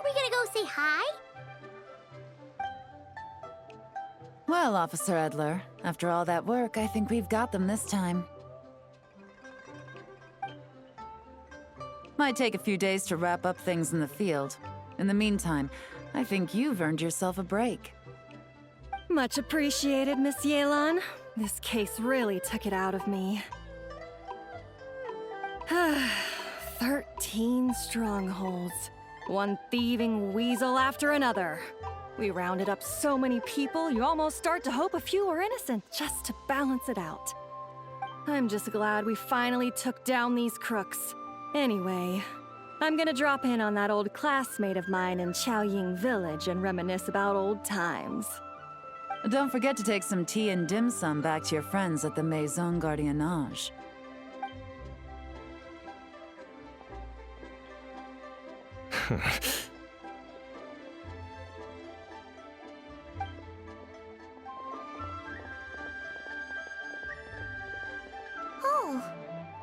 we gonna go say hi? Well, Officer Edler, after all that work, I think we've got them this time. Might take a few days to wrap up things in the field. In the meantime, I think you've earned yourself a break. Much appreciated, Miss Yelan. This case really took it out of me. 13 strongholds. One thieving weasel after another. We rounded up so many people, you almost start to hope a few were innocent, just to balance it out. I'm just glad we finally took down these crooks. Anyway, I'm gonna drop in on that old classmate of mine in Chaoying Village and reminisce about old times. Don't forget to take some tea and dim sum back to your friends at the Maison Gardiennage. Oh,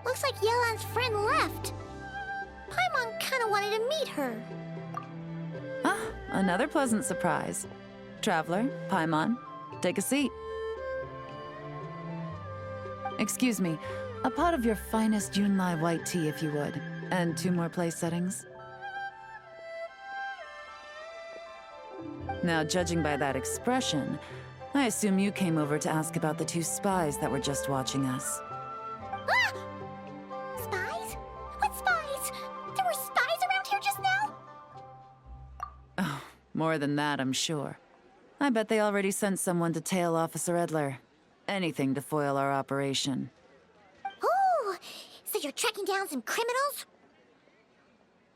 looks like Yelan's friend left. Paimon kinda wanted to meet her. Ah, another pleasant surprise. Traveler, Paimon, take a seat. Excuse me, a pot of your finest Yunlai white tea if you would, and 2 more place settings. Now, judging by that expression, I assume you came over to ask about the 2 spies that were just watching us. Ah! Spies? What spies? There were spies around here just now? Oh, more than that, I'm sure. I bet they already sent someone to tail Officer Edler. Anything to foil our operation. Oh, so you're tracking down some criminals?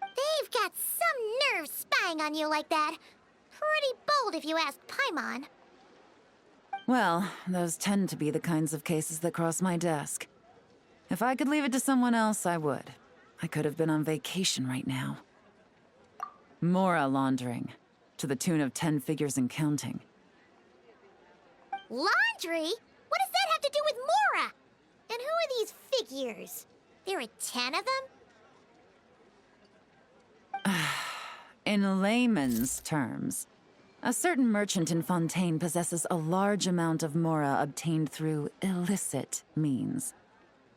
They've got some nerve spying on you like that. Pretty bold if you ask Paimon. Well, those tend to be the kinds of cases that cross my desk. If I could leave it to someone else, I would. I could have been on vacation right now. Mora laundering, to the tune of 10 figures and counting. Laundry? What does that have to do with Mora? And who are these figures? There are 10 of them? In layman's terms, a certain merchant in Fontaine possesses a large amount of Mora obtained through illicit means.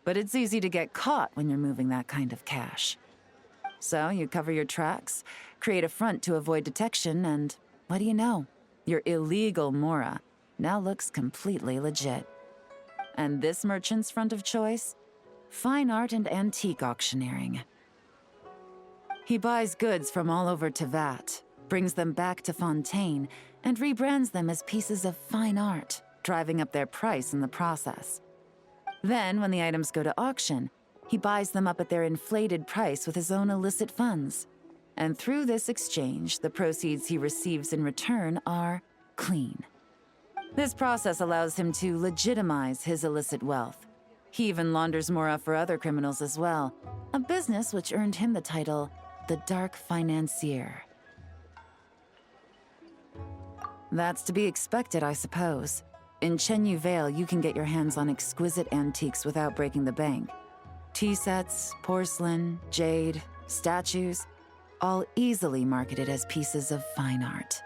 But it's easy to get caught when you're moving that kind of cash. So you cover your tracks, create a front to avoid detection, and what do you know? Your illegal Mora now looks completely legit. And this merchant's front of choice? Fine art and antique auctioneering. He buys goods from all over Tevat, brings them back to Fontaine, and rebrands them as pieces of fine art, driving up their price in the process. Then, when the items go to auction, he buys them up at their inflated price with his own illicit funds. And through this exchange, the proceeds he receives in return are clean. This process allows him to legitimize his illicit wealth. He even launders Mora for other criminals as well, a business which earned him the title the Dark Financier. That's to be expected, I suppose. In Chenyu Vale, you can get your hands on exquisite antiques without breaking the bank. Tea sets, porcelain, jade, statues, all easily marketed as pieces of fine art.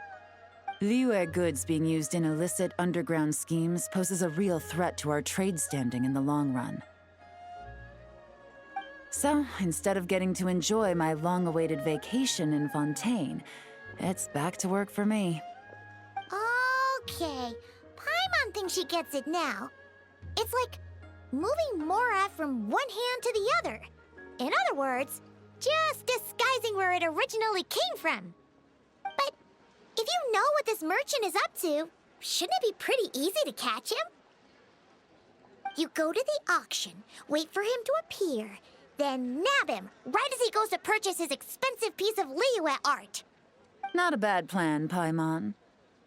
Liyue goods being used in illicit underground schemes poses a real threat to our trade standing in the long run. So, instead of getting to enjoy my long-awaited vacation in Fontaine, it's back to work for me. Okay, Paimon thinks she gets it now. It's like moving Mora from one hand to the other. In other words, just disguising where it originally came from. But if you know what this merchant is up to, shouldn't it be pretty easy to catch him? You go to the auction, wait for him to appear, then nab him right as he goes to purchase his expensive piece of Liyue art. Not a bad plan, Paimon.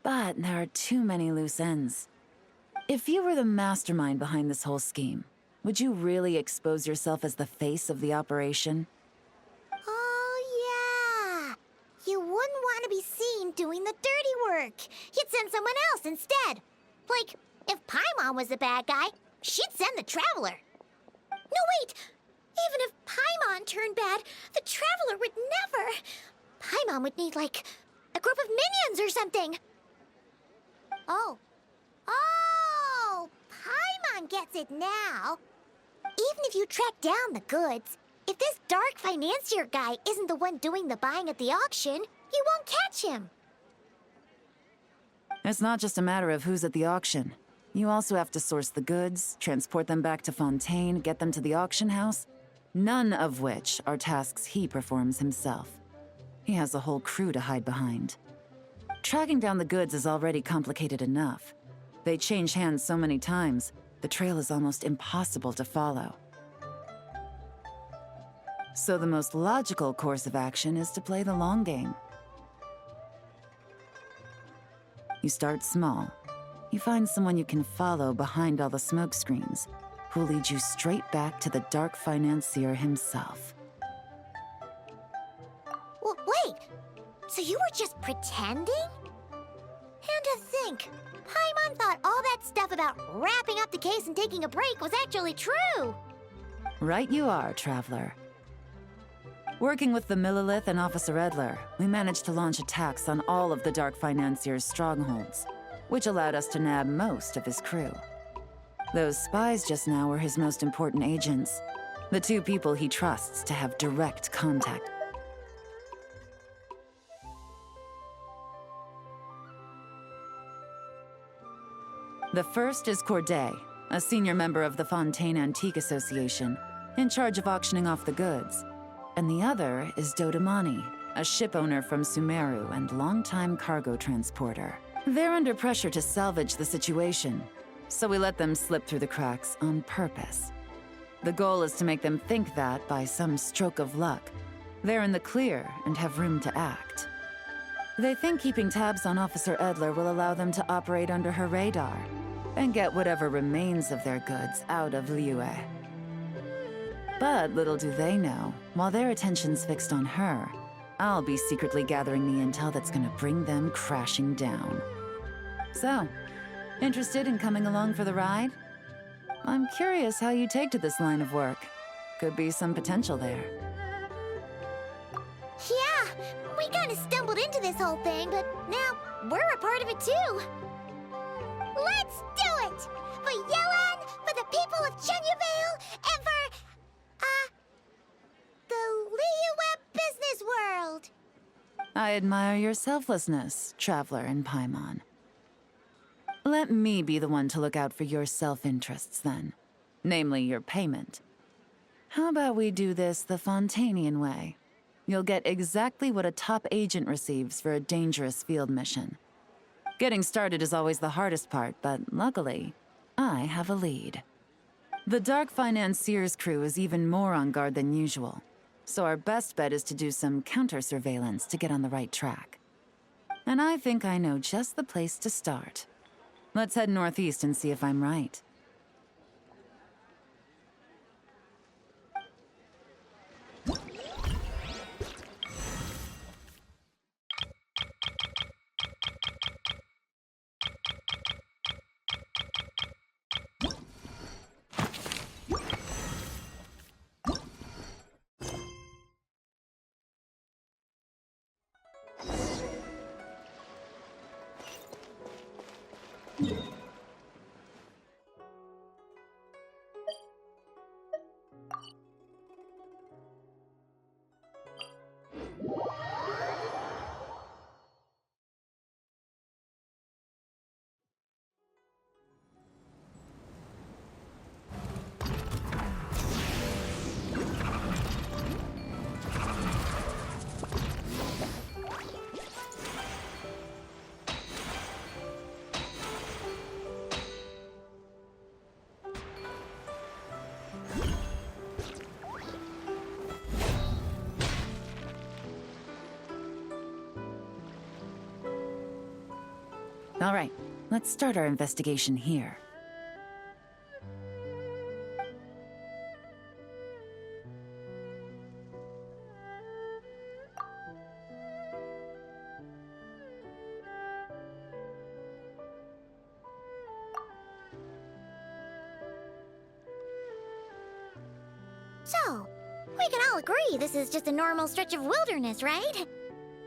But there are too many loose ends. If you were the mastermind behind this whole scheme, would you really expose yourself as the face of the operation? Oh, yeah. You wouldn't want to be seen doing the dirty work. You'd send someone else instead. Like, if Paimon was the bad guy, she'd send the Traveler. No, wait! Even if Paimon turned bad, the Traveler would never... Paimon would need, like, a group of minions or something. Oh. Oh! Paimon gets it now. Even if you track down the goods, if this dark financier guy isn't the one doing the buying at the auction, you won't catch him. It's not just a matter of who's at the auction. You also have to source the goods, transport them back to Fontaine, get them to the auction house, none of which are tasks he performs himself. He has a whole crew to hide behind. Tracking down the goods is already complicated enough. They change hands so many times, the trail is almost impossible to follow. So the most logical course of action is to play the long game. You start small. You find someone you can follow behind all the smoke screens, who'll lead you straight back to the dark financier himself. Wait, so you were just pretending? And to think, Paimon thought all that stuff about wrapping up the case and taking a break was actually true. Right you are, Traveler. Working with the Millilith and Officer Edler, we managed to launch attacks on all of the Dark Financier's strongholds, which allowed us to nab most of his crew. Those spies just now were his most important agents, the two people he trusts to have direct contact. The first is Corday, a senior member of the Fontaine Antique Association, in charge of auctioning off the goods. And the other is Dodamani, a ship owner from Sumeru and longtime cargo transporter. They're under pressure to salvage the situation, so we let them slip through the cracks on purpose. The goal is to make them think that, by some stroke of luck, they're in the clear and have room to act. They think keeping tabs on Officer Edler will allow them to operate under her radar and get whatever remains of their goods out of Liyue. But little do they know, while their attention's fixed on her, I'll be secretly gathering the intel that's gonna bring them crashing down. So, interested in coming along for the ride? I'm curious how you take to this line of work. Could be some potential there. Yeah, we kind of stumbled into this whole thing, but now we're a part of it too. Let's do it! For Yelan, for the people of Chenyavale, and for, the Liyue business world! I admire your selflessness, Traveler in Paimon. Let me be the one to look out for your self-interests, then. Namely, your payment. How about we do this the Fontainian way? You'll get exactly what a top agent receives for a dangerous field mission. Getting started is always the hardest part, but luckily, I have a lead. The Dark Financier's crew is even more on guard than usual, so our best bet is to do some counter-surveillance to get on the right track. And I think I know just the place to start. Let's head northeast and see if I'm right. All right, let's start our investigation here. So, we can all agree this is just a normal stretch of wilderness, right?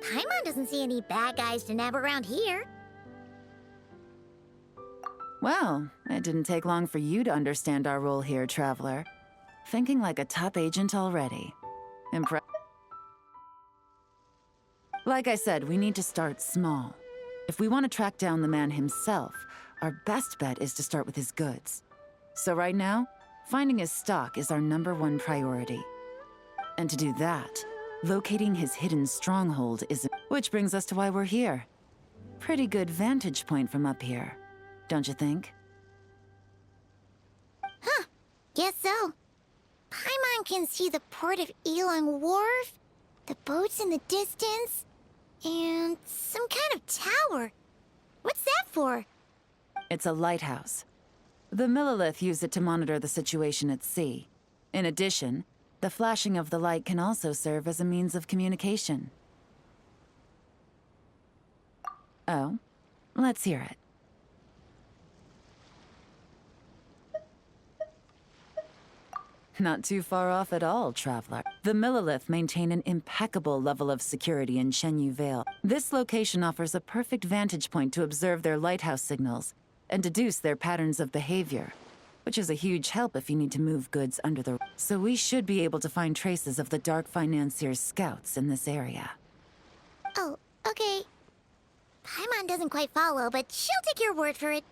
Paimon doesn't see any bad guys to nab around here. Well, it didn't take long for you to understand our role here, Traveler. Thinking like a top agent already. Like I said, we need to start small. If we want to track down the man himself, our best bet is to start with his goods. So right now, finding his stock is our #1 priority. And to do that, locating his hidden stronghold is... Which brings us to why we're here. Pretty good vantage point from up here, don't you think? Huh, guess so. Paimon can see the port of Elong Wharf, the boats in the distance, and some kind of tower. What's that for? It's a lighthouse. The Millilith use it to monitor the situation at sea. In addition, the flashing of the light can also serve as a means of communication. Oh, let's hear it. Not too far off at all, Traveler. The Millilith maintain an impeccable level of security in Shenyu Vale. This location offers a perfect vantage point to observe their lighthouse signals and deduce their patterns of behavior, which is a huge help if you need to move goods under the... So we should be able to find traces of the Dark Financier's scouts in this area. Oh, okay. Paimon doesn't quite follow, but she'll take your word for it.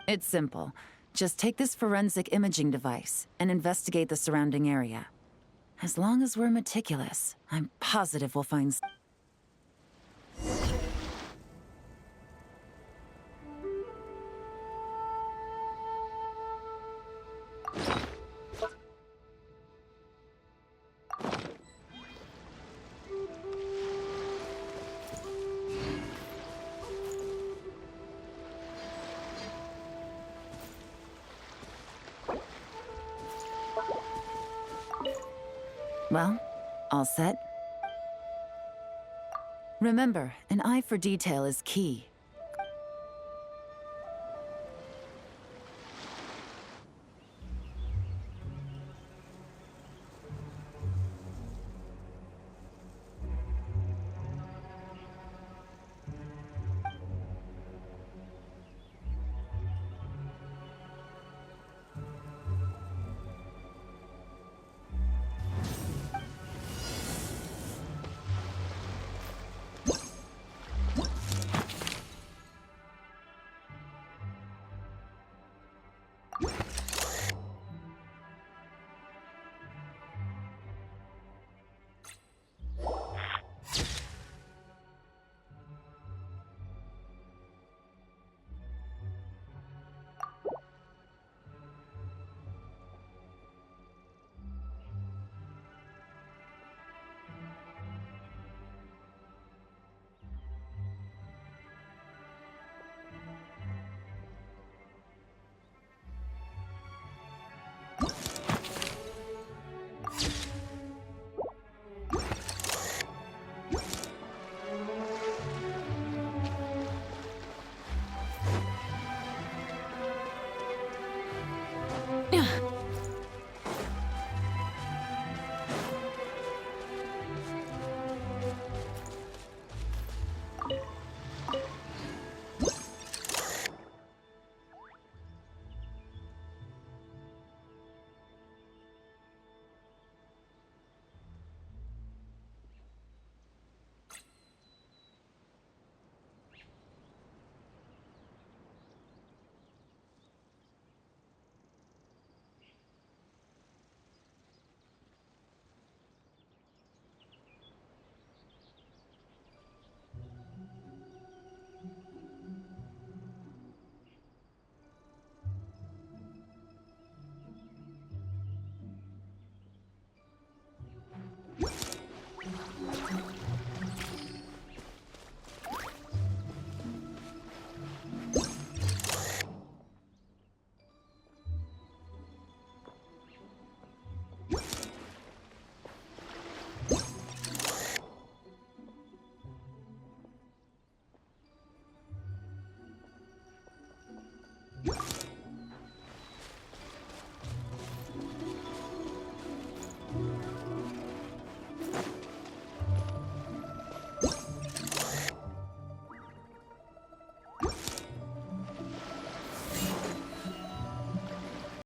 It's simple. Just take this forensic imaging device and investigate the surrounding area. As long as we're meticulous, I'm positive we'll find... Well, all set? Remember, an eye for detail is key.